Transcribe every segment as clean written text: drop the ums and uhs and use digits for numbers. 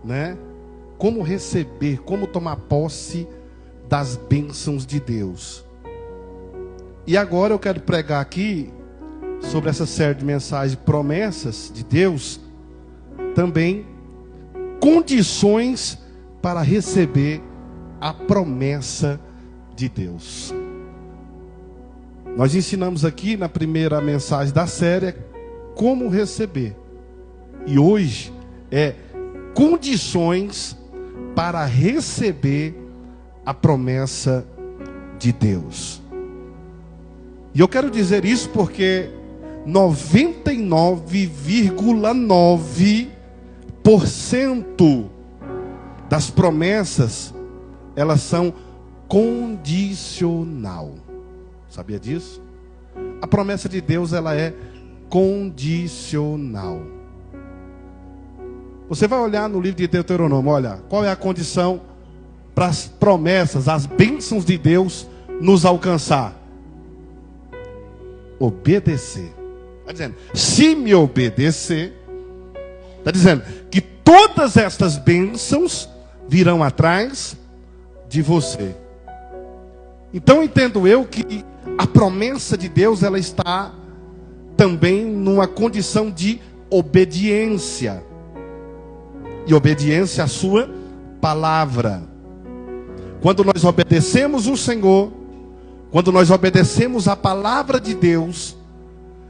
né? Como receber, como tomar posse das bênçãos de Deus. E agora eu quero pregar aqui sobre essa série de mensagens, promessas de Deus, também condições para receber a promessa de Deus. Nós ensinamos aqui na primeira mensagem da série como receber. E hoje é condições para receber a promessa de Deus. E eu quero dizer isso porque 99,9% das promessas, elas são condicional. Sabia disso? A promessa de Deus, ela é condicional. Você vai olhar no livro de Deuteronômio, olha, qual é a condição para as promessas, as bênçãos de Deus nos alcançar? Obedecer. Está dizendo, se me obedecer, está dizendo que todas estas bênçãos virão atrás de você. Então entendo eu que a promessa de Deus, ela está também numa condição de obediência. E obediência à sua palavra. Quando nós obedecemos o Senhor, quando nós obedecemos a palavra de Deus,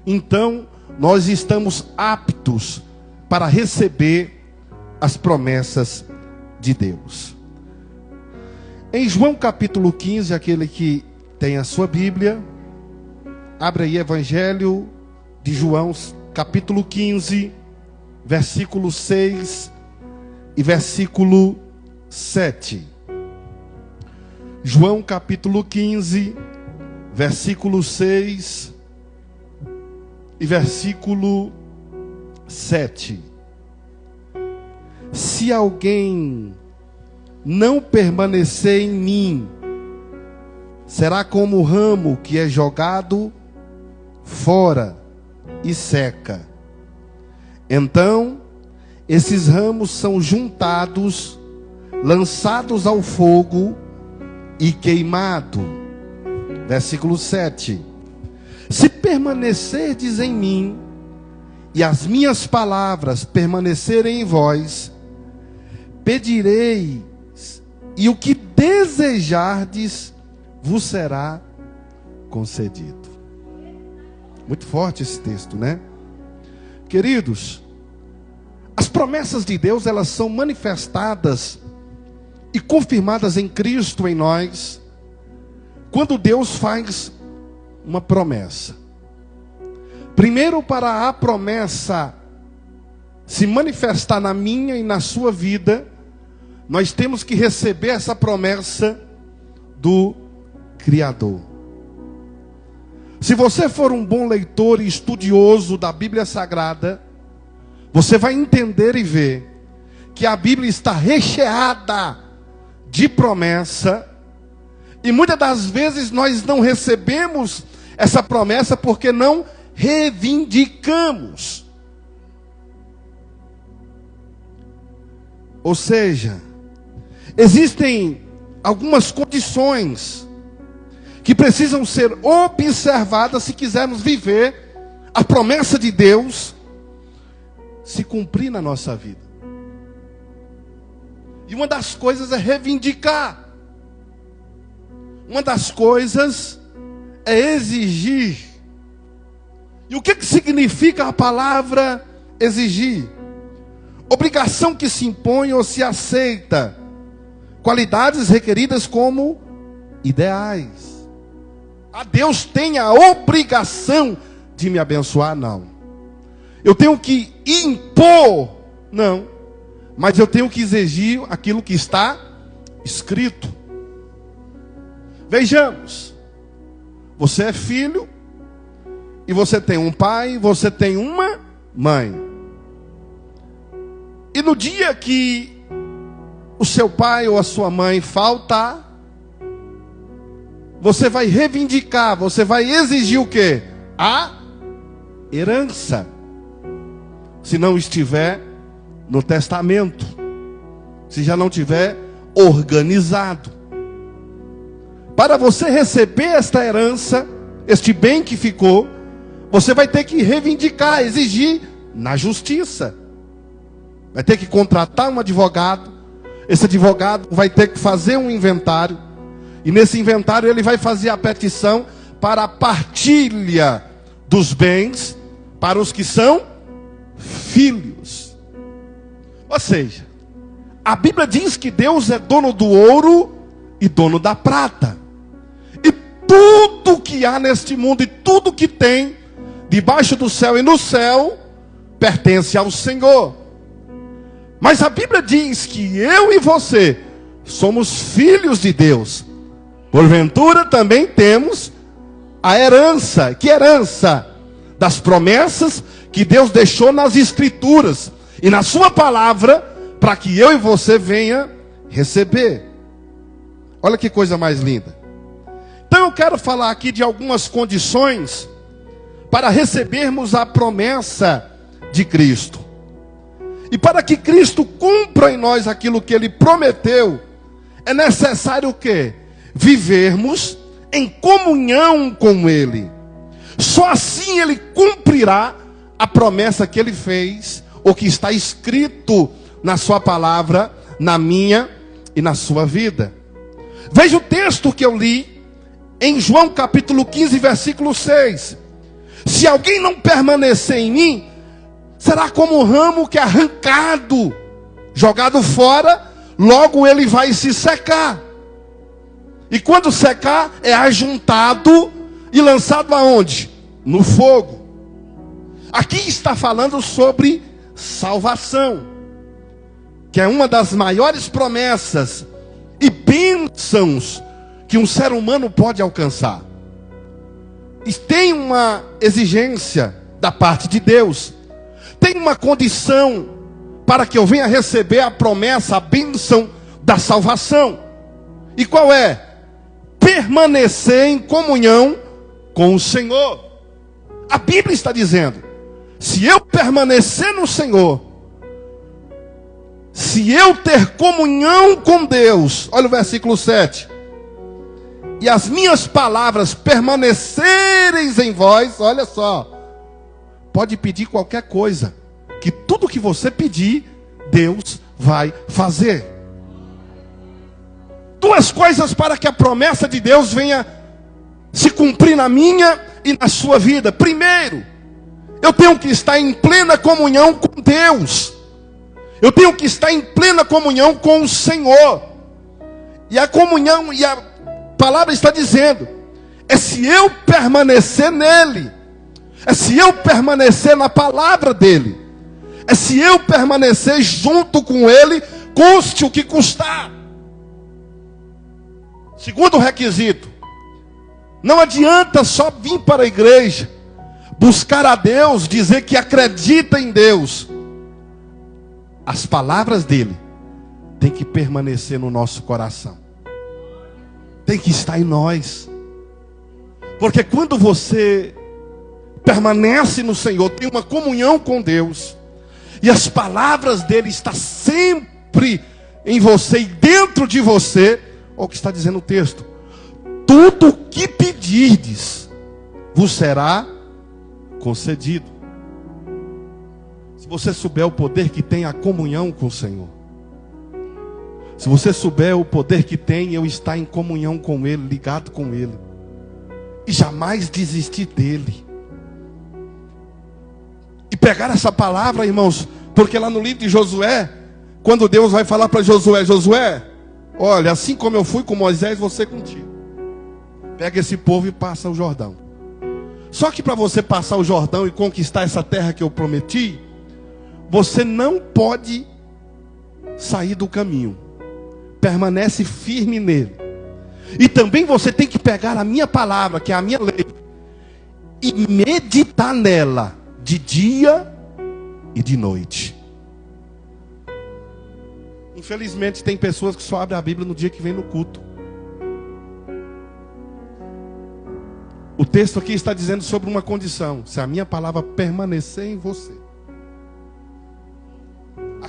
então nós estamos aptos para receber as promessas de Deus. Em João capítulo 15, aquele que tem a sua Bíblia, abre aí Evangelho de João capítulo 15, versículo 6 e versículo 7. João capítulo 15, versículo 6 e versículo 7. Se alguém não permanecer em mim, será como o ramo que é jogado fora e seca. Então, esses ramos são juntados, lançados ao fogo e queimado. Versículo 7. Se permanecerdes em mim, e as minhas palavras permanecerem em vós, pedireis, e o que desejardes vos será concedido. Muito forte esse texto, né? Queridos, as promessas de Deus, elas são manifestadas e confirmadas em Cristo em nós, quando Deus faz uma promessa. Primeiro, para a promessa se manifestar na minha e na sua vida, nós temos que receber essa promessa do Criador. Se você for um bom leitor e estudioso da Bíblia Sagrada, você vai entender e ver que a Bíblia está recheada de promessa, e muitas das vezes nós não recebemos essa promessa porque não reivindicamos. Ou seja, existem algumas condições que precisam ser observadas se quisermos viver a promessa de Deus se cumprir na nossa vida. E uma das coisas é reivindicar. Uma das coisas é exigir. E o que significa a palavra exigir? Obrigação que se impõe ou se aceita. Qualidades requeridas como ideais. A Deus tem a obrigação de me abençoar? Não. Eu tenho que impor? Não. Mas eu tenho que exigir aquilo que está escrito. Vejamos. Você é filho, e você tem um pai, você tem uma mãe. E no dia que o seu pai ou a sua mãe faltar, você vai reivindicar, você vai exigir o quê? A herança. Se não estiver no testamento. se já não tiver organizado. Para você receber esta herança, este bem que ficou, você vai ter que reivindicar, exigir na justiça. Vai ter que contratar um advogado. Esse advogado vai ter que fazer um inventário. E nesse inventário ele vai fazer a petição para a partilha dos bens para os que são filhos. Ou seja, a Bíblia diz que Deus é dono do ouro e dono da prata. E tudo que há neste mundo e tudo que tem debaixo do céu e no céu pertence ao Senhor. Mas a Bíblia diz que eu e você somos filhos de Deus. Porventura também temos a herança. Que herança? Das promessas que Deus deixou nas Escrituras e na sua palavra, para que eu e você venha receber. Olha que coisa mais linda. Então eu quero falar aqui de algumas condições para recebermos a promessa de Cristo. E para que Cristo cumpra em nós aquilo que Ele prometeu, é necessário o quê? Vivermos em comunhão com Ele. Só assim Ele cumprirá a promessa que Ele fez, ou que está escrito na sua palavra, na minha e na sua vida. Veja o texto que eu li em João capítulo 15, versículo 6. Se alguém não permanecer em mim, será como um ramo que é arrancado, jogado fora, logo ele vai se secar. E quando secar, é ajuntado e lançado aonde? No fogo. Aqui está falando sobre salvação, que é uma das maiores promessas e bênçãos que um ser humano pode alcançar. E tem uma exigência da parte de Deus. Tem uma condição para que eu venha receber a promessa, a bênção da salvação. E qual é? Permanecer em comunhão com o Senhor. A Bíblia está dizendo: se eu permanecer no Senhor, se eu ter comunhão com Deus, olha o versículo 7. E as minhas palavras permanecerem em vós, olha só. Pode pedir qualquer coisa, que tudo que você pedir, Deus vai fazer. Duas coisas para que a promessa de Deus venha se cumprir na minha e na sua vida. Primeiro, eu tenho que estar em plena comunhão com Deus. Eu tenho que estar em plena comunhão com o Senhor. E a comunhão, e a palavra está dizendo, é se eu permanecer nele. É se eu permanecer na palavra dele. É se eu permanecer junto com ele, custe o que custar. Segundo requisito, não adianta só vir para a igreja, buscar a Deus, dizer que acredita em Deus. As palavras dele têm que permanecer no nosso coração. Tem que estar em nós. Porque quando você permanece no Senhor, tem uma comunhão com Deus, e as palavras dele estão sempre em você e dentro de você, olha o que está dizendo o texto: tudo que pedirdes vos será concedido. Se você souber o poder que tem a comunhão com o Senhor, se você souber o poder que tem eu estar em comunhão com Ele, ligado com Ele, e jamais desistir dEle, e pegar essa palavra, irmãos, porque lá no livro de Josué, quando Deus vai falar para Josué: Josué, olha, assim como eu fui com Moisés, você contigo. Pega esse povo e passa o Jordão. Só que para você passar o Jordão e conquistar essa terra que eu prometi, você não pode sair do caminho. Permanece firme nele. E também você tem que pegar a minha palavra, que é a minha lei, e meditar nela de dia e de noite. Infelizmente tem pessoas que só abrem a Bíblia no dia que vem no culto. O texto aqui está dizendo sobre uma condição: se a minha palavra permanecer em você.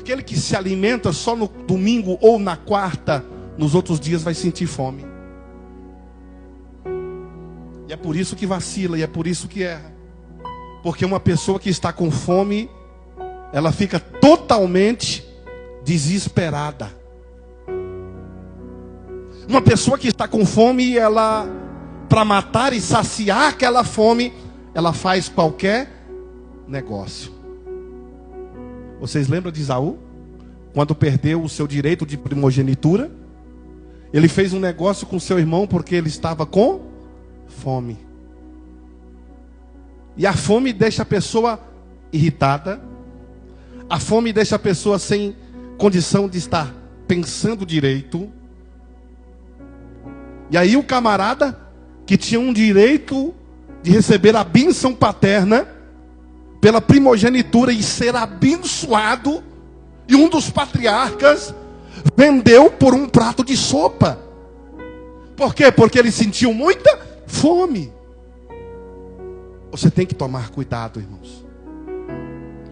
Aquele que se alimenta só no domingo ou na quarta, nos outros dias vai sentir fome. E é por isso que vacila, e é por isso que erra. Porque uma pessoa que está com fome, ela fica totalmente desesperada. Uma pessoa que está com fome, ela, para matar e saciar aquela fome, ela faz qualquer negócio. Vocês lembram de Esaú? Quando perdeu o seu direito de primogenitura, ele fez um negócio com seu irmão porque ele estava com fome. E a fome deixa a pessoa irritada. A fome deixa a pessoa sem condição de estar pensando direito. E aí o camarada que tinha um direito de receber a bênção paterna pela primogenitura e ser abençoado, e um dos patriarcas vendeu por um prato de sopa. Por quê? Porque ele sentiu muita fome. Você tem que tomar cuidado, irmãos.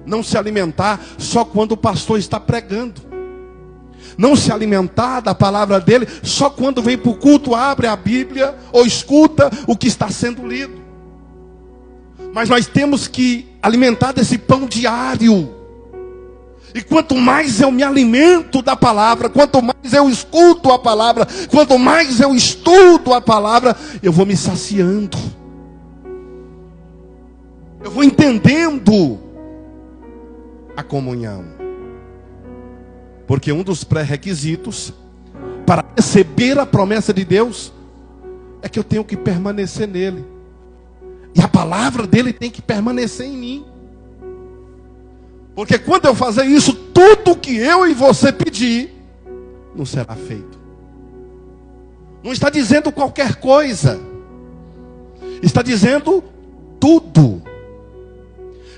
Não se alimentar só quando o pastor está pregando. Não se alimentar da palavra dele só quando vem para o culto, abre a Bíblia ou escuta o que está sendo lido. Mas nós temos que alimentar desse pão diário. E quanto mais eu me alimento da palavra, quanto mais eu escuto a palavra, quanto mais eu estudo a palavra, eu vou me saciando. Eu vou entendendo a comunhão. Porque um dos pré-requisitos para receber a promessa de Deus é que eu tenho que permanecer nele. E a palavra dele tem que permanecer em mim. Porque quando eu fazer isso, tudo que eu e você pedir, não será feito. Não está dizendo qualquer coisa. Está dizendo tudo.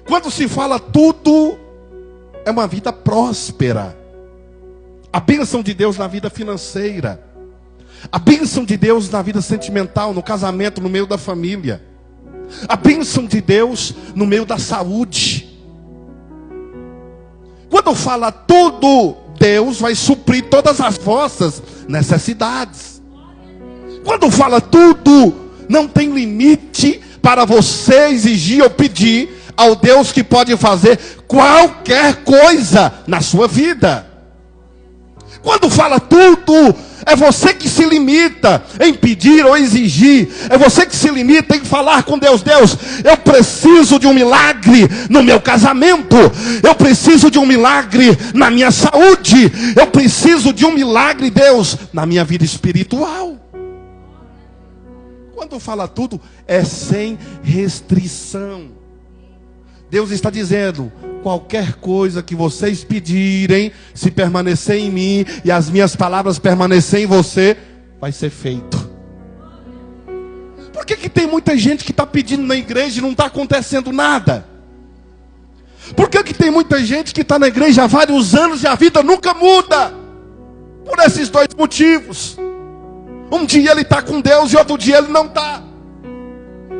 Quando se fala tudo, é uma vida próspera. A bênção de Deus na vida financeira. A bênção de Deus na vida sentimental, no casamento, no meio da família. A bênção de Deus no meio da saúde. Quando fala tudo, Deus vai suprir todas as vossas necessidades. Quando fala tudo, não tem limite para você exigir ou pedir ao Deus que pode fazer qualquer coisa na sua vida. Quando fala tudo, é você que se limita em pedir ou exigir. É você que se limita em falar com Deus. Deus, eu preciso de um milagre no meu casamento. Eu preciso de um milagre na minha saúde. Eu preciso de um milagre, Deus, na minha vida espiritual. Quando fala tudo, é sem restrição. Deus está dizendo: qualquer coisa que vocês pedirem, se permanecer em mim e as minhas palavras permanecer em você, vai ser feito. Por que tem muita gente que está pedindo na igreja e não está acontecendo nada? Por que tem muita gente que está na igreja há vários anos e a vida nunca muda? Por esses dois motivos. Um dia ele está com Deus e outro dia ele não está.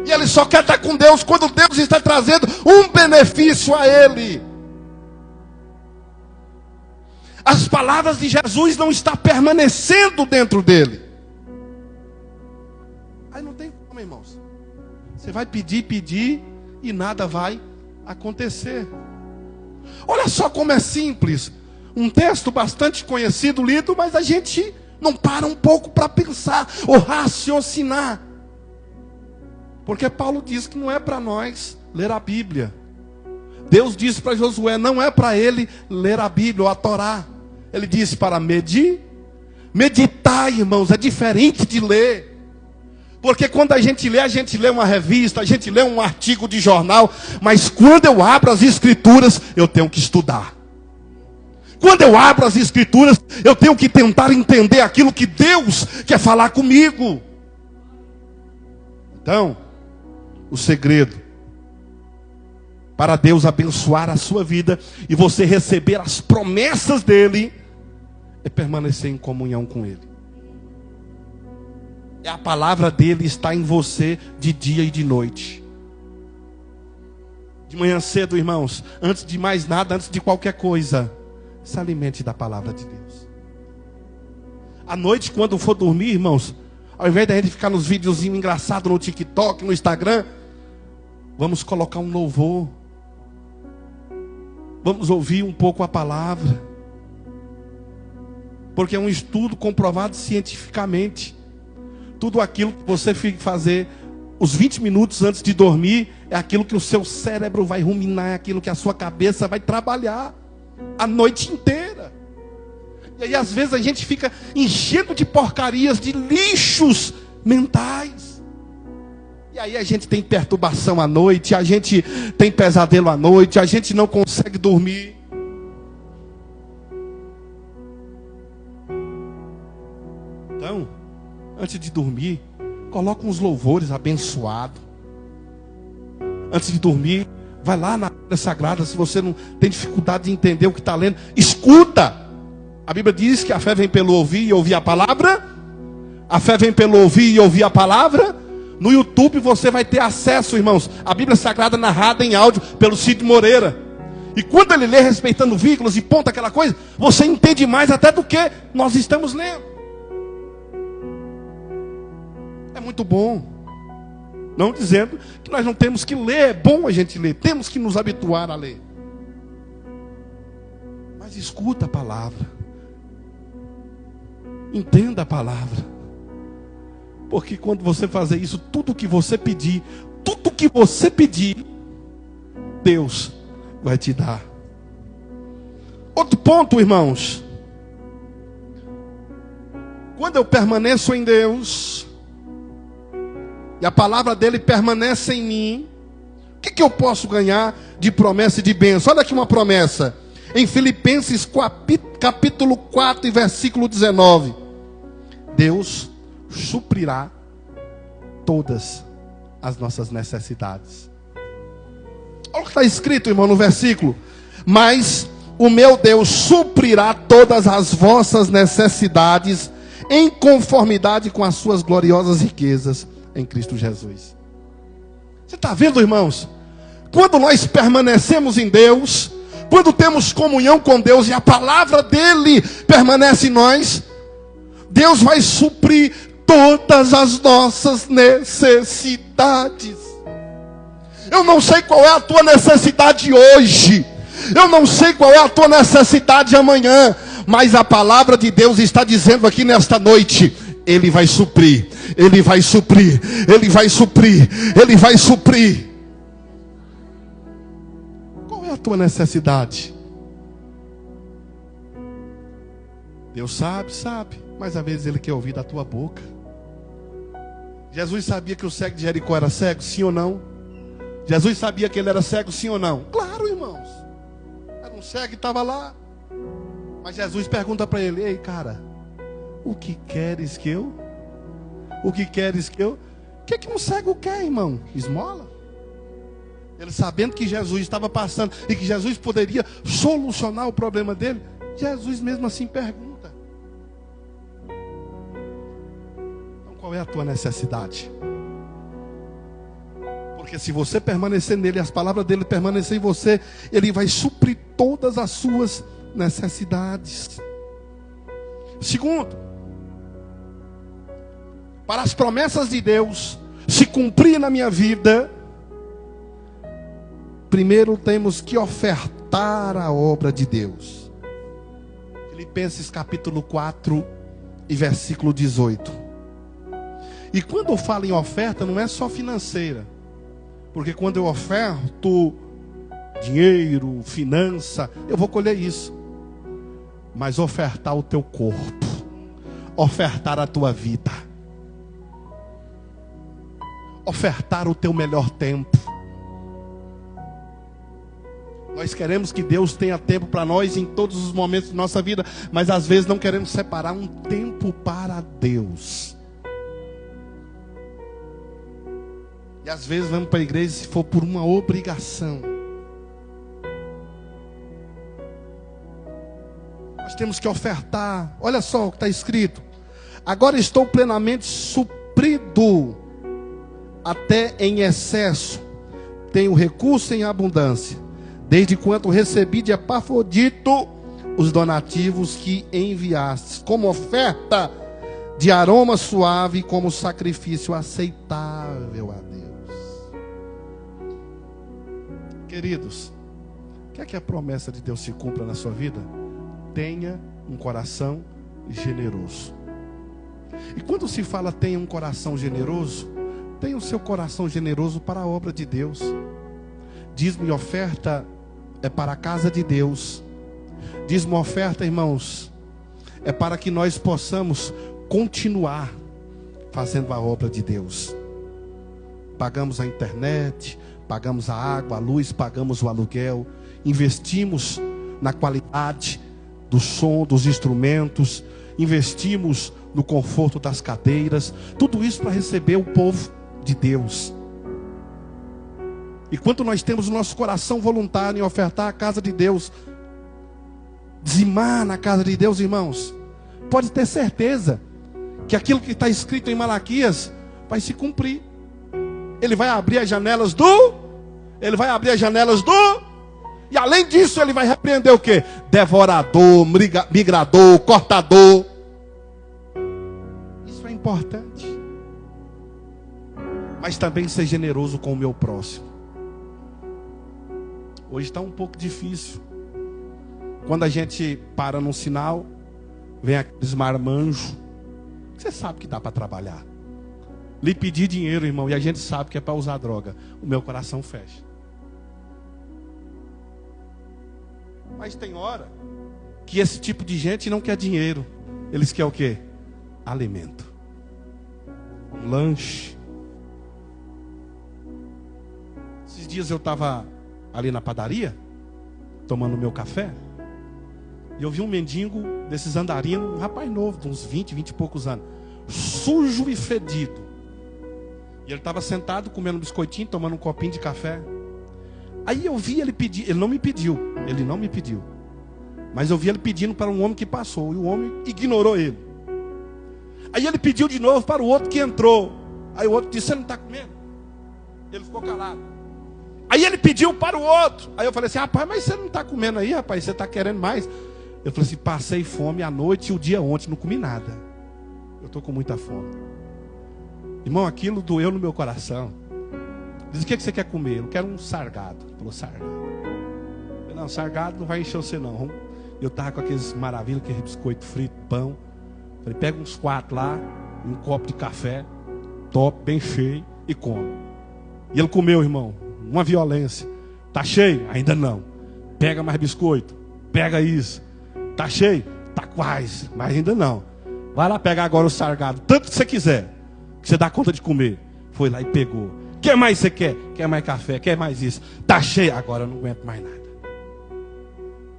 E ele só quer estar com Deus quando Deus está trazendo um benefício a ele. As palavras de Jesus não estão permanecendo dentro dele. Aí não tem como, irmãos. Você vai pedir e nada vai acontecer. Olha só como é simples. Um texto bastante conhecido, lido, mas a gente não para um pouco para pensar ou raciocinar. Porque Paulo diz que não é para nós ler a Bíblia. Deus disse para Josué, não é para ele ler a Bíblia ou a Torá. Ele disse para meditar, irmãos, é diferente de ler. Porque quando a gente lê uma revista, a gente lê um artigo de jornal. Mas quando eu abro as Escrituras, eu tenho que estudar. Quando eu abro as Escrituras, eu tenho que tentar entender aquilo que Deus quer falar comigo. Então, o segredo para Deus abençoar a sua vida e você receber as promessas dele é permanecer em comunhão com ele. E a palavra dele está em você de dia e de noite. De manhã cedo, irmãos, antes de mais nada, antes de qualquer coisa, Se alimente da palavra de Deus. À noite, quando for dormir, irmãos, ao invés da gente ficar nos videozinhos engraçados no TikTok, no Instagram, vamos colocar um louvor. Vamos ouvir um pouco a palavra. Porque é um estudo comprovado cientificamente. Tudo aquilo que você fica fazer os 20 minutos antes de dormir é aquilo que o seu cérebro vai ruminar, é aquilo que a sua cabeça vai trabalhar a noite inteira. E aí às vezes a gente fica enchendo de porcarias, de lixos mentais. E aí a gente tem perturbação à noite, a gente tem pesadelo à noite, a gente não consegue dormir. Então, antes de dormir, coloca uns louvores abençoados. Antes de dormir, vai lá na Bíblia Sagrada, se você não tem dificuldade de entender o que está lendo, escuta. A Bíblia diz que a fé vem pelo ouvir e ouvir a palavra. A fé vem pelo ouvir e ouvir a palavra. No YouTube você vai ter acesso, irmãos, à Bíblia Sagrada narrada em áudio pelo Cid Moreira. E quando ele lê respeitando vírgulas e ponto, aquela coisa, você entende mais até do que nós estamos lendo. É muito bom. Não dizendo que nós não temos que ler, é bom a gente ler, temos que nos habituar a ler. Mas escuta a palavra. Entenda a palavra. Porque quando você fazer isso, tudo que você pedir, Deus vai te dar. Outro ponto, irmãos. Quando eu permaneço em Deus, e a palavra dele permanece em mim, o que eu posso ganhar de promessa e de bênção? Olha aqui uma promessa. Em Filipenses capítulo 4 e versículo 19. Deus suprirá todas as nossas necessidades. Olha o que está escrito, irmão, no versículo. Mas o meu Deus suprirá todas as vossas necessidades em conformidade com as suas gloriosas riquezas em Cristo Jesus. Você está vendo, irmãos? Quando nós permanecemos em Deus, quando temos comunhão com Deus e a palavra dele permanece em nós, Deus vai suprir todas as nossas necessidades. Eu não sei qual é a tua necessidade hoje, eu não sei qual é a tua necessidade amanhã, mas a palavra de Deus está dizendo aqui nesta noite: Ele vai suprir, Ele vai suprir, Ele vai suprir, Ele vai suprir. Qual é a tua necessidade? Deus sabe, mas às vezes Ele quer ouvir da tua boca. Jesus sabia que o cego de Jericó era cego, sim ou não? Jesus sabia que ele era cego, sim ou não? Claro, irmãos. Era um cego e estava lá. Mas Jesus pergunta para ele: ei, cara, o que queres que eu? O que queres que eu? O que é que um cego quer, irmão? Esmola? Ele sabendo que Jesus estava passando e que Jesus poderia solucionar o problema dele, Jesus mesmo assim pergunta. Então qual é a tua necessidade? Porque se você permanecer nele, as palavras dele permanecerem em você, ele vai suprir todas as suas necessidades. Segundo, para as promessas de Deus se cumprir na minha vida, primeiro temos que ofertar a obra de Deus. Filipenses capítulo 4 e versículo 18. E quando eu falo em oferta, não é só financeira. Porque quando eu oferto dinheiro, finança, eu vou colher isso. Mas ofertar o teu corpo, ofertar a tua vida, ofertar o teu melhor tempo. Nós queremos que Deus tenha tempo para nós em todos os momentos de nossa vida, mas às vezes não queremos separar um tempo para Deus. E às vezes vamos para a igreja se for por uma obrigação. Nós temos que ofertar. Olha só o que está escrito: agora estou plenamente suprido, até em excesso, tenho recurso em abundância, desde quando recebi de Epafrodito os donativos que enviastes, como oferta de aroma suave, como sacrifício aceitável a Deus. Queridos, quer que a promessa de Deus se cumpra na sua vida? Tenha um coração generoso. E quando se fala tenha um coração generoso, tenha o seu coração generoso para a obra de Deus. Dízimo e oferta é para a casa de Deus. Dízimo e oferta, irmãos, é para que nós possamos continuar fazendo a obra de Deus. Pagamos a internet, pagamos a água, a luz, pagamos o aluguel, investimos na qualidade do som, dos instrumentos, investimos no conforto das cadeiras, tudo isso para receber o povo de Deus. E quando nós temos o nosso coração voluntário em ofertar a casa de Deus, dizimar na casa de Deus, irmãos, pode ter certeza que aquilo que está escrito em Malaquias vai se cumprir. Ele vai abrir as janelas e além disso ele vai repreender o quê? Devorador, migrador, cortador. Isso é importante. Mas também ser generoso com o meu próximo. Hoje está um pouco difícil. Quando a gente para num sinal, vem aqueles marmanjos. Você sabe que dá para trabalhar. Lhe pedir dinheiro, irmão, e a gente sabe que é para usar droga. O meu coração fecha. Mas tem hora que esse tipo de gente não quer dinheiro. Eles querem o quê? Alimento. Um lanche. Esses dias eu estava ali na padaria, tomando meu café, e eu vi um mendigo desses andarinos, um rapaz novo, de uns 20 e poucos anos, sujo e fedido. E ele estava sentado comendo um biscoitinho, tomando um copinho de café. Aí eu vi ele pedir, ele não me pediu, mas eu vi ele pedindo para um homem que passou, e o homem ignorou ele. Aí ele pediu de novo para o outro que entrou. Aí o outro disse: você não está comendo? Ele ficou calado. Aí ele pediu para o outro. Aí eu falei assim: rapaz, mas você não está comendo aí, rapaz? Você está querendo mais? Eu falei assim: passei fome a noite e o dia ontem, não comi nada. Eu estou com muita fome. Irmão, aquilo doeu no meu coração. Diz: o que você quer comer? Eu quero um sargado. Ele falou: sargado. Eu falei: não, sargado não vai encher você não. Eu estava com aqueles maravilhas, aquele biscoito frito, pão. Eu falei: pega uns 4 lá, um copo de café, top, bem cheio, e come. E ele comeu, irmão. Uma violência. Tá cheio? Ainda não. Pega mais biscoito. Pega isso. Tá cheio? Tá quase, mas ainda não. Vai lá pegar agora o sargado, tanto que você quiser, que você dá conta de comer. Foi lá e pegou. Quer mais você quer? Quer mais café? Quer mais isso? Tá cheio? Agora eu não aguento mais nada.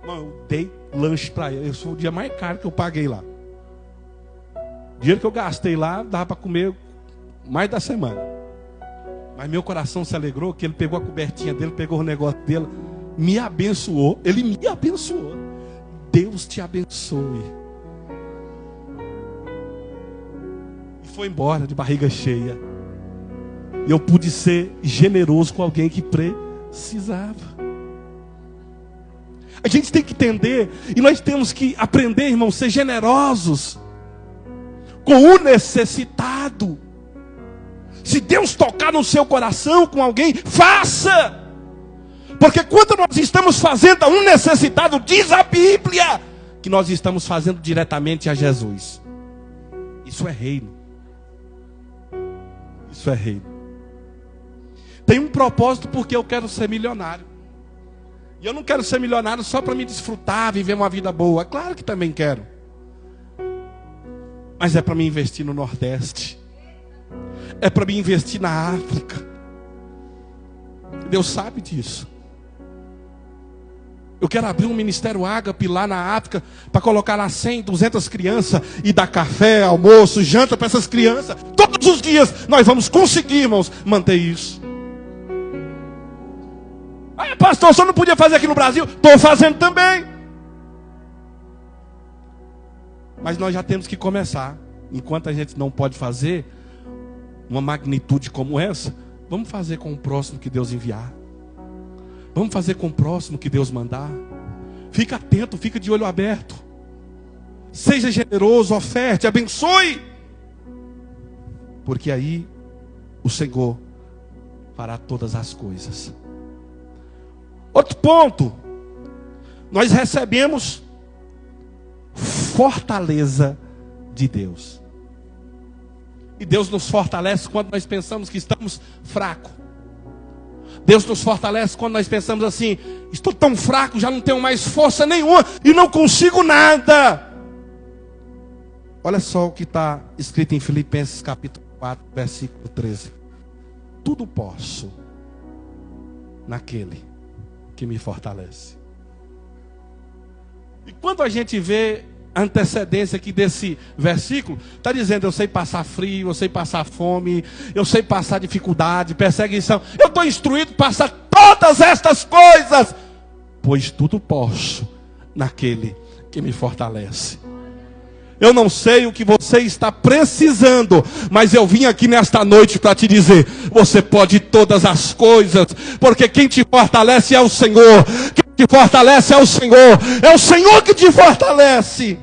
Mano, eu dei lanche para ele. Esse foi o dia mais caro que eu paguei lá. O dinheiro que eu gastei lá, dava para comer mais da semana. Mas meu coração se alegrou que ele pegou a cobertinha dele, pegou o negócio dele, me abençoou. Ele me abençoou. Deus te abençoe. E foi embora de barriga cheia. E eu pude ser generoso com alguém que precisava. A gente tem que entender, e nós temos que aprender, irmão, ser generosos com o necessitado. Se Deus tocar no seu coração com alguém, faça. Porque quando nós estamos fazendo a um necessitado, diz a Bíblia, que nós estamos fazendo diretamente a Jesus. Isso é reino. Isso é reino. Tem um propósito porque eu quero ser milionário. E eu não quero ser milionário só para me desfrutar, viver uma vida boa. Claro que também quero. Mas é para me investir no Nordeste. É para me investir na África. Deus sabe disso. Eu quero abrir um ministério Ágape lá na África, para colocar lá 100, 200 crianças e dar café, almoço, janta para essas crianças. Todos os dias nós vamos conseguir, irmãos, manter isso. Ah, pastor, você não podia fazer aqui no Brasil? Estou fazendo também. Mas nós já temos que começar. Enquanto a gente não pode fazer uma magnitude como essa, vamos fazer com o próximo que Deus enviar. Vamos fazer com o próximo que Deus mandar. Fica atento, fica de olho aberto. Seja generoso, oferte, abençoe. Porque aí o Senhor fará todas as coisas. Outro ponto. Nós recebemos fortaleza de Deus. E Deus nos fortalece quando nós pensamos que estamos fracos. Deus nos fortalece quando nós pensamos assim: estou tão fraco, já não tenho mais força nenhuma e não consigo nada. Olha só o que está escrito em Filipenses capítulo 4, versículo 13. Tudo posso naquele que me fortalece. E quando a gente vê a antecedência aqui desse versículo, está dizendo: eu sei passar frio, eu sei passar fome, eu sei passar dificuldade, perseguição, eu estou instruído para passar todas estas coisas, pois tudo posso naquele que me fortalece. Eu não sei o que você está precisando, mas eu vim aqui nesta noite para te dizer: você pode todas as coisas, porque quem te fortalece é o Senhor. Quem te fortalece é o Senhor. É o Senhor que te fortalece.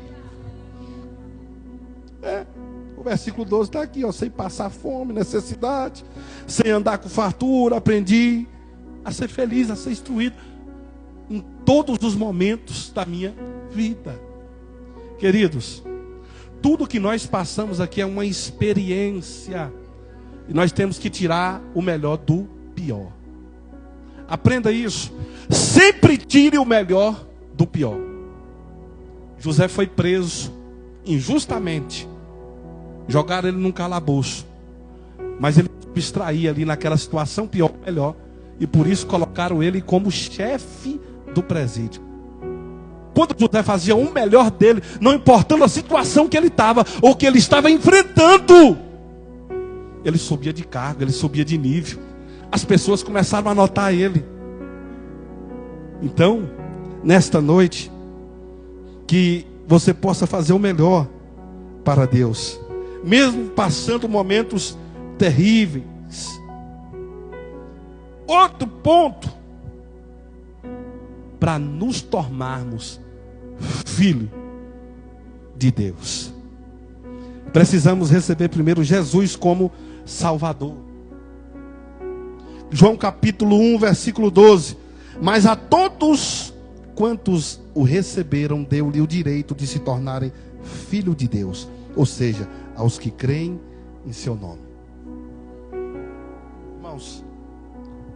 O versículo 12 está aqui, ó: sem passar fome, necessidade, sem andar com fartura, aprendi a ser feliz, a ser instruído em todos os momentos da minha vida. Queridos, tudo que nós passamos aqui é uma experiência. E nós temos que tirar o melhor do pior. Aprenda isso. Sempre tire o melhor do pior. José foi preso injustamente. Jogaram ele num calabouço. Mas ele abstraía ali naquela situação pior, melhor. E por isso colocaram ele como chefe do presídio. Quando José fazia o melhor dele, não importando a situação que ele estava, ou que ele estava enfrentando, ele subia de cargo, ele subia de nível. As pessoas começaram a notar ele. Então, nesta noite, que você possa fazer o melhor para Deus, mesmo passando momentos terríveis. Outro ponto, para nos tornarmos filho de Deus, precisamos receber primeiro Jesus como Salvador. João capítulo 1, versículo 12. Mas a todos quantos o receberam, deu-lhe o direito de se tornarem filho de Deus, ou seja, aos que creem em seu nome. Irmãos,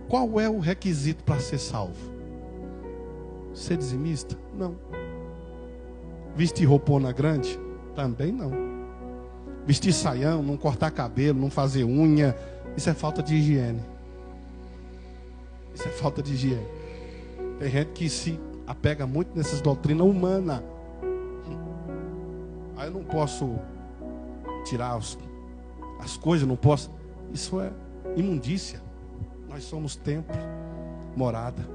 qual é o requisito para ser salvo? Ser dizimista? Não. Vestir roupona grande? Também não. Vestir saião, não cortar cabelo, não fazer unha, isso é falta de higiene. Isso é falta de higiene. Tem gente que se apega muito nessas doutrinas humanas. Aí eu não posso tirar as coisas, não posso. Isso é imundícia. Nós somos templo, morada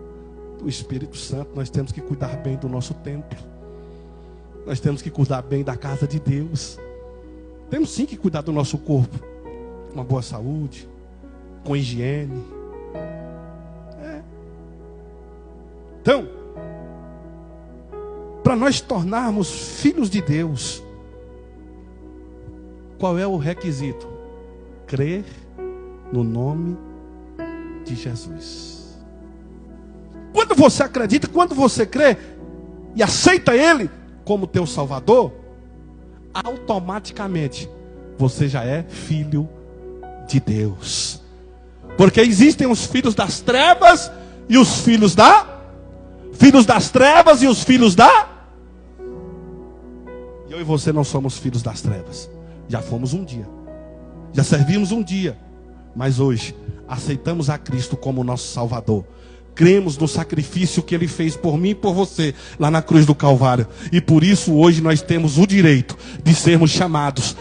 do Espírito Santo. Nós temos que cuidar bem do nosso templo. Nós temos que cuidar bem da casa de Deus. Temos sim que cuidar do nosso corpo, com uma boa saúde, com higiene. Então, para nós tornarmos filhos de Deus, qual é o requisito? Crer no nome de Jesus. Quando você acredita, quando você crê e aceita Ele como teu Salvador, automaticamente você já é filho de Deus. Porque existem os filhos das trevas e os filhos das trevas e os filhos da... Eu e você não somos filhos das trevas. Já fomos um dia. Já servimos um dia. Mas hoje aceitamos a Cristo como nosso Salvador. Cremos no sacrifício que Ele fez por mim e por você lá na cruz do Calvário. E por isso hoje nós temos o direito de sermos chamados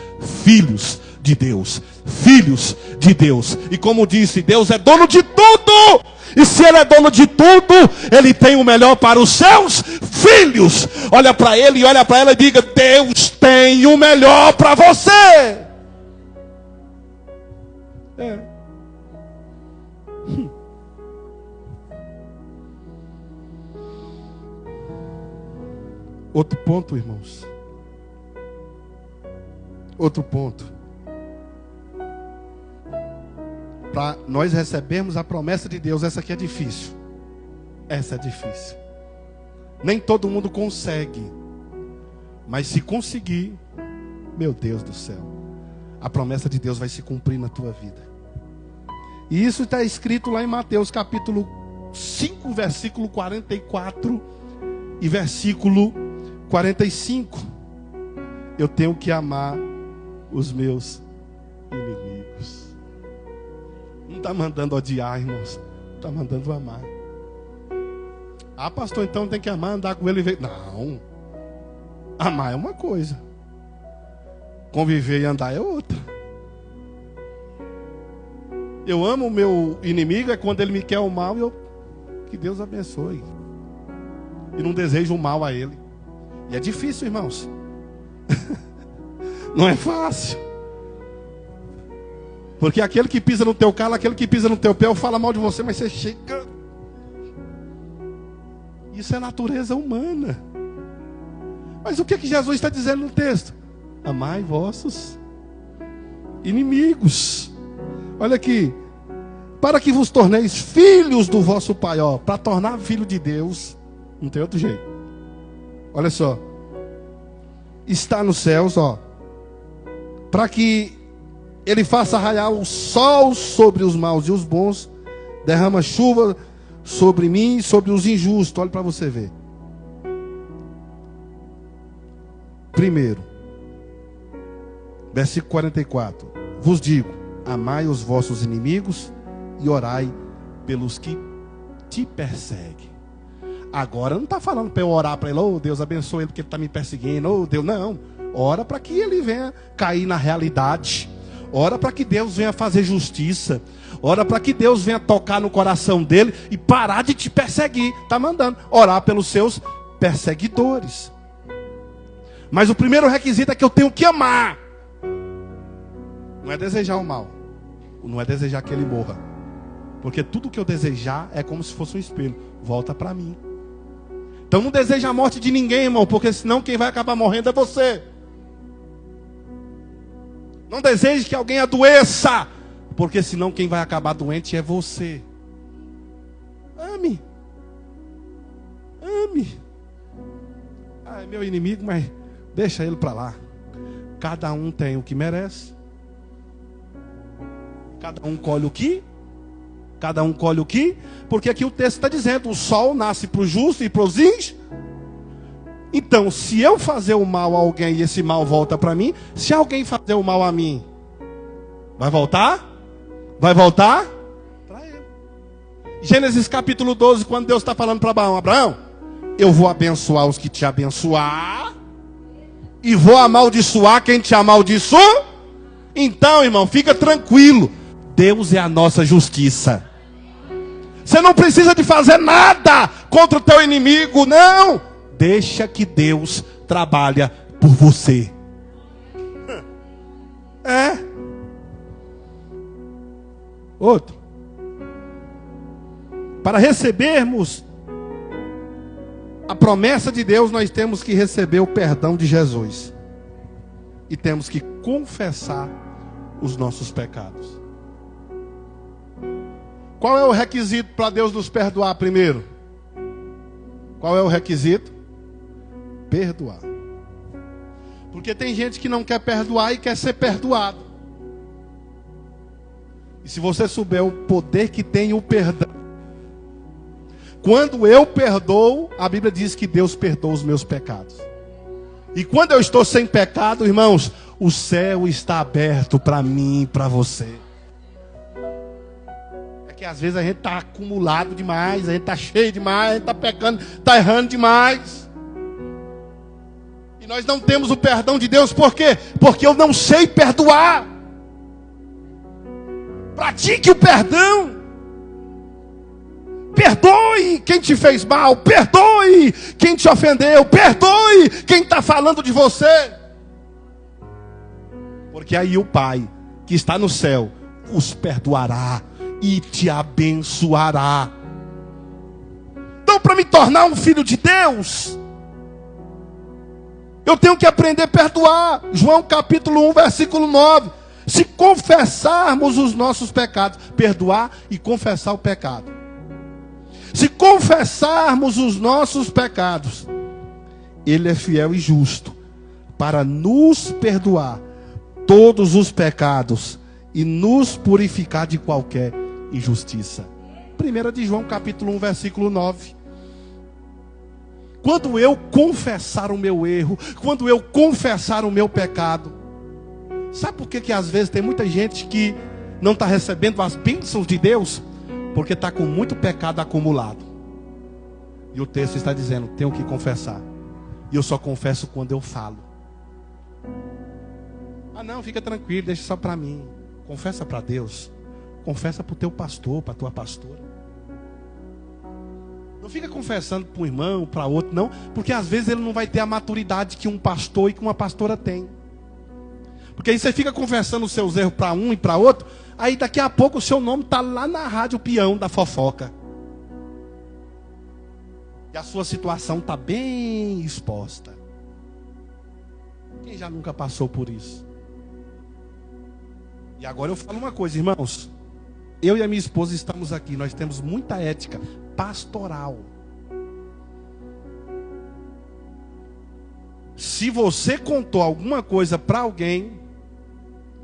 filhos de Deus. Filhos de Deus. E como disse, Deus é dono de tudo. E se Ele é dono de tudo, Ele tem o melhor para os seus filhos. Olha para ele e olha para ela e diga: Deus tem o melhor para você. Outro ponto, irmãos. Outro ponto. Para nós recebermos a promessa de Deus, essa aqui é difícil. Essa é difícil. Nem todo mundo consegue. Mas se conseguir, meu Deus do céu, a promessa de Deus vai se cumprir na tua vida. E isso está escrito lá em Mateus capítulo 5, versículo 44 e versículo 45. Eu tenho que amar os meus inimigos. Não está mandando odiar, irmãos. Está mandando amar. Ah, pastor, então tem que amar, andar com ele e ver. Não. Amar é uma coisa. Conviver e andar é outra. Eu amo o meu inimigo é quando ele me quer o mal e que Deus abençoe. E não desejo o mal a ele. E é difícil, irmãos. Não é fácil. Porque aquele que pisa no teu calo, aquele que pisa no teu pé, fala mal de você, mas você chega. Isso é natureza humana. Mas o que Jesus está dizendo no texto? Amai vossos inimigos. Olha aqui. Para que vos torneis filhos do vosso Pai. Ó, para tornar filho de Deus, não tem outro jeito. Olha só. Está nos céus, ó. Para que Ele faça raiar o sol sobre os maus e os bons. Derrama chuva sobre mim e sobre os injustos. Olha para você ver. Primeiro, versículo 44. Vos digo, amai os vossos inimigos e orai pelos que te perseguem. Agora não está falando para eu orar para ele, oh Deus abençoe ele porque ele está me perseguindo, oh Deus, não. Ora para que ele venha cair na realidade. Ora para que Deus venha fazer justiça. Ora para que Deus venha tocar no coração dele e parar de te perseguir. Está mandando orar pelos seus perseguidores. Mas o primeiro requisito é que eu tenho que amar. Não é desejar o mal. Não é desejar que ele morra. Porque tudo que eu desejar é como se fosse um espelho. Volta para mim. Então não deseja a morte de ninguém, irmão. Porque senão quem vai acabar morrendo é você. Não deseje que alguém adoeça. Porque senão quem vai acabar doente é você. Ame. Ame. Ah, é meu inimigo, mas deixa ele para lá. Cada um tem o que merece. Cada um colhe o que? Cada um colhe o que? Porque aqui o texto está dizendo, o sol nasce para os justos e para os ímpios. Então, se eu fazer o mal a alguém e esse mal volta para mim, se alguém fazer o mal a mim, vai voltar? Vai voltar? Para ele. Gênesis capítulo 12, quando Deus está falando para Abraão, Abraão, eu vou abençoar os que te abençoar, e vou amaldiçoar quem te amaldiçoa. Então, irmão, fica tranquilo. Deus é a nossa justiça. Você não precisa de fazer nada contra o teu inimigo, não. Deixa que Deus trabalha por você. É. Outro. Para recebermos a promessa de Deus, nós temos que receber o perdão de Jesus. E temos que confessar os nossos pecados. Qual é o requisito para Deus nos perdoar primeiro? Qual é o requisito? Perdoar. Porque tem gente que não quer perdoar e quer ser perdoado. E se você souber o poder que tem o perdão. Quando eu perdoo, a Bíblia diz que Deus perdoa os meus pecados. E quando eu estou sem pecado, irmãos, o céu está aberto para mim e para você. É que às vezes a gente está acumulado demais, a gente está cheio demais, a gente está pecando, está errando demais. E nós não temos o perdão de Deus, por quê? Porque eu não sei perdoar. Pratique o perdão. Perdoe quem te fez mal, perdoe quem te ofendeu, perdoe quem está falando de você. Porque aí o Pai, que está no céu, os perdoará e te abençoará. Então, para me tornar um filho de Deus, Eu tenho que aprender a perdoar. João capítulo 1, versículo 9. Se confessarmos os nossos pecados, perdoar e confessar o pecado. Se confessarmos os nossos pecados, Ele é fiel e justo para nos perdoar todos os pecados e nos purificar de qualquer injustiça. 1 de João capítulo 1, versículo 9. Quando eu confessar o meu erro, quando eu confessar o meu pecado, sabe por que às vezes tem muita gente que não está recebendo as bênçãos de Deus? Porque está com muito pecado acumulado. E o texto está dizendo, tenho que confessar. E eu só confesso quando eu falo. Ah não, fica tranquilo, deixa só para mim. Confessa para Deus. Confessa para o teu pastor, para a tua pastora. Não fica confessando para um irmão, para outro, não. Porque às vezes ele não vai ter a maturidade que um pastor e que uma pastora tem. Porque aí você fica confessando os seus erros para um e para outro. Aí daqui a pouco o seu nome está lá na rádio peão da fofoca. E a sua situação está bem exposta. Quem já nunca passou por isso? E agora eu falo uma coisa, irmãos. Eu e a minha esposa estamos aqui. Nós temos muita ética pastoral. Se você contou alguma coisa para alguém,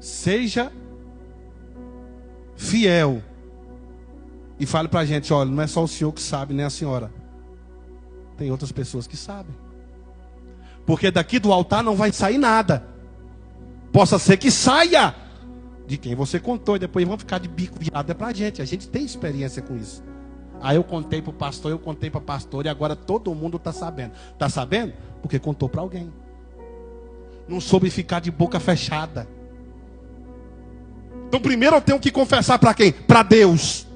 seja fiel. E fale para a gente, olha, não é só o senhor que sabe, nem a senhora. Tem outras pessoas que sabem. Porque daqui do altar não vai sair nada. Possa ser que saia de quem você contou. E depois vão ficar de bico virado para a gente. A gente tem experiência com isso. Aí eu contei para o pastor, eu contei para a pastora. E agora todo mundo está sabendo. Está sabendo? Porque contou para alguém. Não soube ficar de boca fechada. Então primeiro eu tenho que confessar para quem? Para Deus.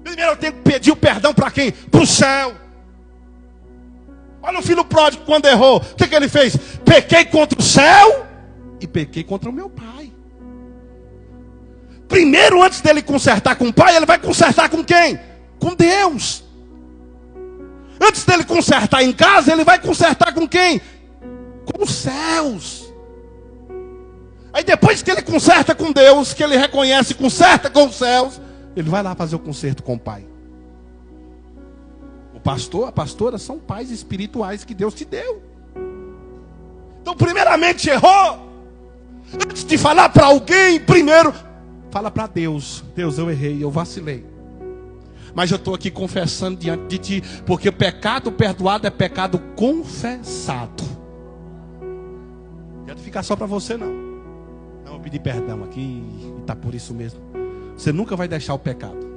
Primeiro eu tenho que pedir o perdão para quem? Para o céu. Olha o filho pródigo quando errou. O que ele fez? Pequei contra o céu e pequei contra o meu pai. Primeiro, antes dele consertar com o pai, ele vai consertar com quem? Com Deus. Antes dele consertar em casa, ele vai consertar com quem? Com os céus. Aí depois que ele conserta com Deus, que ele reconhece e conserta com os céus, ele vai lá fazer o conserto com o pai. O pastor, a pastora são pais espirituais que Deus te deu. Então primeiramente errou. Antes de falar para alguém, primeiro fala para Deus. Deus, eu errei, eu vacilei. Mas eu estou aqui confessando diante de ti, porque o pecado perdoado é pecado confessado. Não quero ficar só para você não. Não, eu pedi perdão aqui e está por isso mesmo. Você nunca vai deixar o pecado.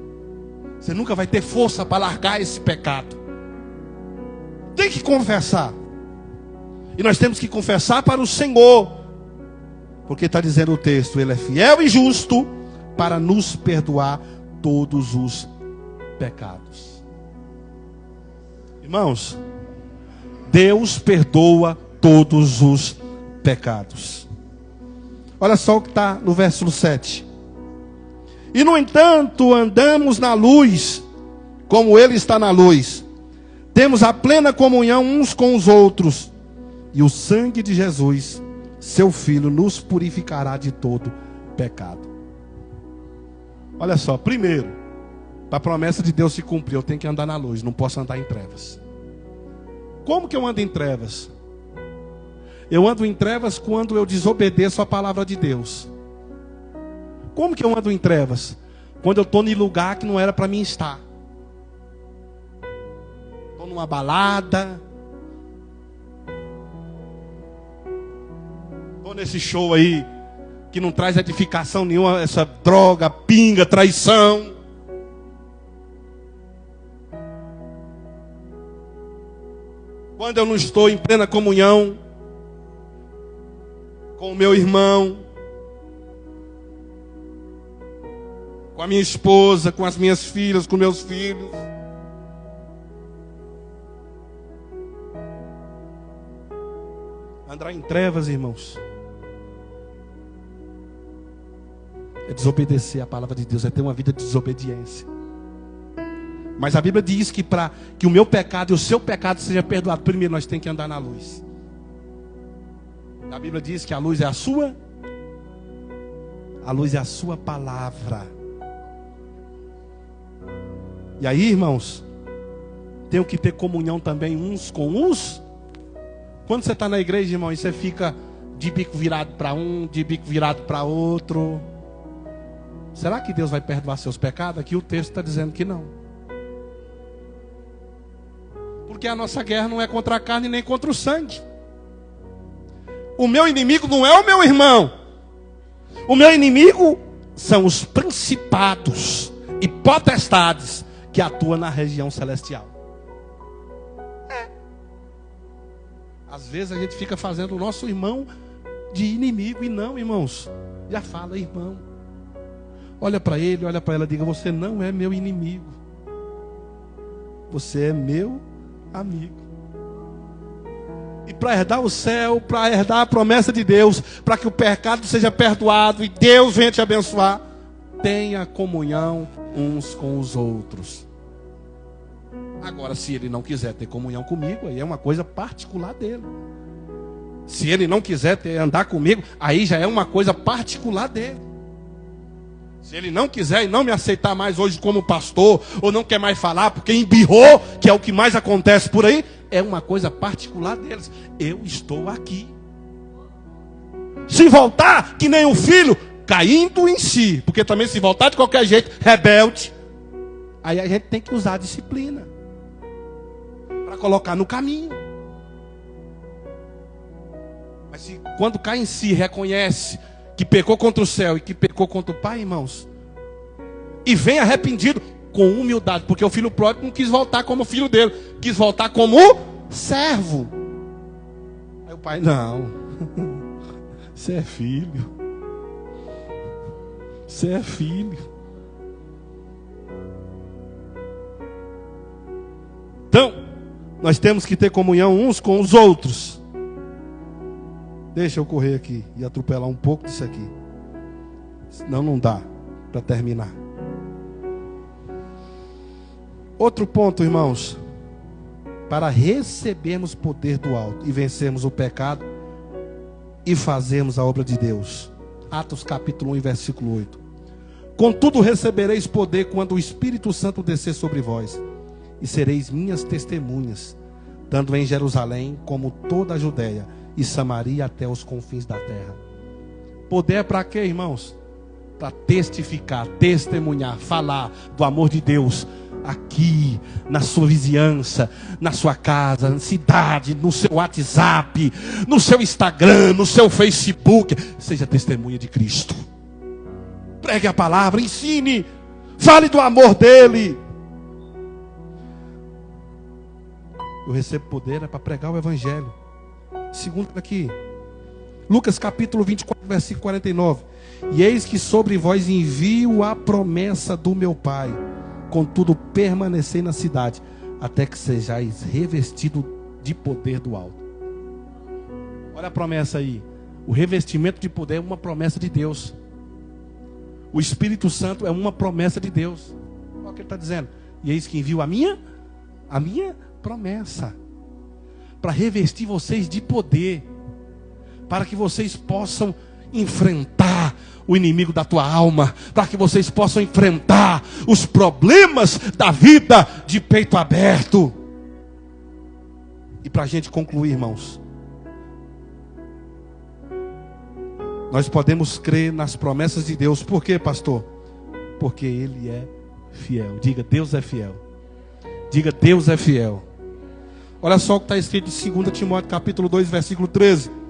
Você nunca vai ter força para largar esse pecado. Tem que confessar. E nós temos que confessar para o Senhor. Porque está dizendo o texto, Ele é fiel e justo para nos perdoar todos os pecados. Irmãos, Deus perdoa todos os pecados. Olha só o que está no versículo 7. E no entanto andamos na luz, como Ele está na luz. Temos a plena comunhão uns com os outros. E o sangue de Jesus, seu Filho, nos purificará de todo pecado. Olha só, primeiro, para a promessa de Deus se cumprir, eu tenho que andar na luz, não posso andar em trevas. Como que eu ando em trevas? Eu ando em trevas quando eu desobedeço a palavra de Deus. Como que eu ando em trevas? Quando eu estou em lugar que não era para mim estar. Estou numa balada. Estou nesse show aí que não traz edificação nenhuma, essa droga, pinga, traição. Quando eu não estou em plena comunhão com o meu irmão, com a minha esposa, com as minhas filhas, com meus filhos. Andar em trevas, irmãos, é desobedecer a palavra de Deus, é ter uma vida de desobediência. Mas a Bíblia diz que para que o meu pecado e o seu pecado seja perdoado, primeiro nós temos que andar na luz. A Bíblia diz que a luz é a sua palavra. E aí, irmãos, tenho que ter comunhão também uns com os. Quando você está na igreja, irmão, e você fica de bico virado para um, de bico virado para outro, será que Deus vai perdoar seus pecados? Aqui o texto está dizendo que não. Porque a nossa guerra não é contra a carne nem contra o sangue. O meu inimigo não é o meu irmão. O meu inimigo são os principados e potestades que atuam na região celestial. Às vezes a gente fica fazendo o nosso irmão de inimigo. E não, irmãos. Já fala, irmão. Olha para ele, olha para ela, diga: você não é meu inimigo. Você é meu amigo. E para herdar o céu, para herdar a promessa de Deus, para que o pecado seja perdoado e Deus venha te abençoar, tenha comunhão uns com os outros. Agora, se ele não quiser ter comunhão comigo, aí é uma coisa particular dele. Se ele não quiser andar comigo, aí já é uma coisa particular dele. Se ele não quiser e não me aceitar mais hoje como pastor, ou não quer mais falar porque embirrou, que é o que mais acontece por aí, é uma coisa particular deles. Eu estou aqui. Se voltar que nem um filho, caindo em si, porque também se voltar de qualquer jeito, rebelde, aí a gente tem que usar a disciplina para colocar no caminho. Mas se quando cai em si, reconhece que pecou contra o céu e que pecou contra o Pai, irmãos, e vem arrependido com humildade, porque o filho pródigo não quis voltar como filho dele, quis voltar como servo. Aí o pai: não, você é filho, você é filho. Então, nós temos que ter comunhão uns com os outros. Deixa eu correr aqui e atropelar um pouco disso aqui, senão não dá para terminar. Outro ponto, irmãos, para recebermos poder do alto e vencermos o pecado e fazermos a obra de Deus. Atos capítulo 1, versículo 8. Contudo recebereis poder quando o Espírito Santo descer sobre vós, e sereis minhas testemunhas, tanto em Jerusalém como toda a Judeia e Samaria até os confins da terra. Poder é para quê, irmãos? Para testificar, testemunhar, falar do amor de Deus aqui, na sua vizinhança, na sua casa, na cidade, no seu WhatsApp, no seu Instagram, no seu Facebook. Seja testemunha de Cristo. Pregue a palavra, ensine, fale do amor dele. Eu recebo poder para pregar o evangelho. Segundo aqui, Lucas capítulo 24, versículo 49. E eis que sobre vós envio a promessa do meu Pai. Contudo, permanecei na cidade, até que sejais revestido de poder do alto. Olha a promessa aí. O revestimento de poder é uma promessa de Deus. O Espírito Santo é uma promessa de Deus. Olha o que ele está dizendo. E eis que envio a minha promessa. Para revestir vocês de poder. Para que vocês possam enfrentar o inimigo da tua alma, para que vocês possam enfrentar os problemas da vida de peito aberto. E para a gente concluir, irmãos, nós podemos crer nas promessas de Deus. Por quê, pastor? Porque Ele é fiel. Diga: Deus é fiel. Diga: Deus é fiel. Olha só o que está escrito em 2 Timóteo capítulo 2, versículo 13.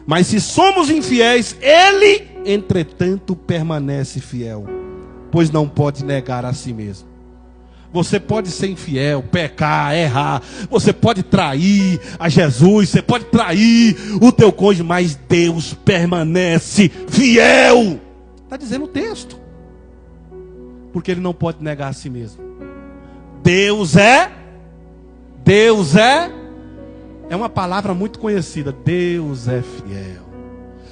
Mas se somos infiéis, Ele, entretanto, permanece fiel, pois não pode negar a si mesmo. Você pode ser infiel, pecar, errar, você pode trair a Jesus, você pode trair o teu cônjuge, mas Deus permanece fiel. Está dizendo o texto. Porque Ele não pode negar a si mesmo. Deus é uma palavra muito conhecida. Deus é fiel.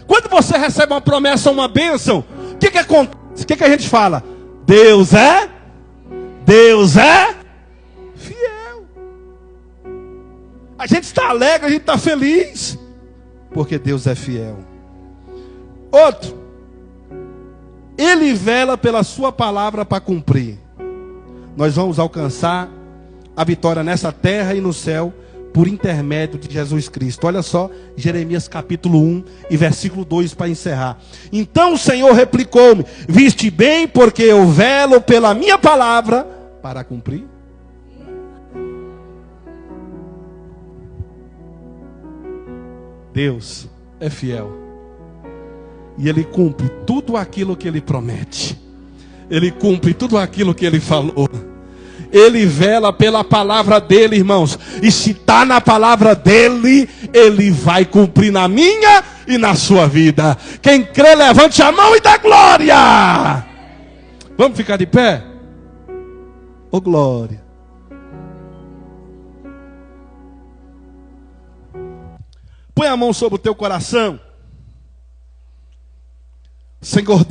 Quando você recebe uma promessa ou uma bênção, o que acontece? O que a gente fala? Deus é fiel. A gente está alegre, a gente está feliz. porque Deus é fiel. Outro, Ele vela pela sua palavra para cumprir. Nós vamos alcançar a vitória nessa terra e no céu por intermédio de Jesus Cristo. Olha só, Jeremias capítulo 1 e versículo 2 para encerrar. Então o Senhor replicou-me: viste bem, porque eu velo pela minha palavra para cumprir. Deus é fiel. E Ele cumpre tudo aquilo que Ele promete. Ele cumpre tudo aquilo que Ele falou. Ele vela pela palavra dEle, irmãos. E se está na palavra dEle, Ele vai cumprir na minha e na sua vida. Quem crê, levante a mão e dá glória. Vamos ficar de pé? Ô glória. Põe a mão sobre o teu coração. Senhor Deus.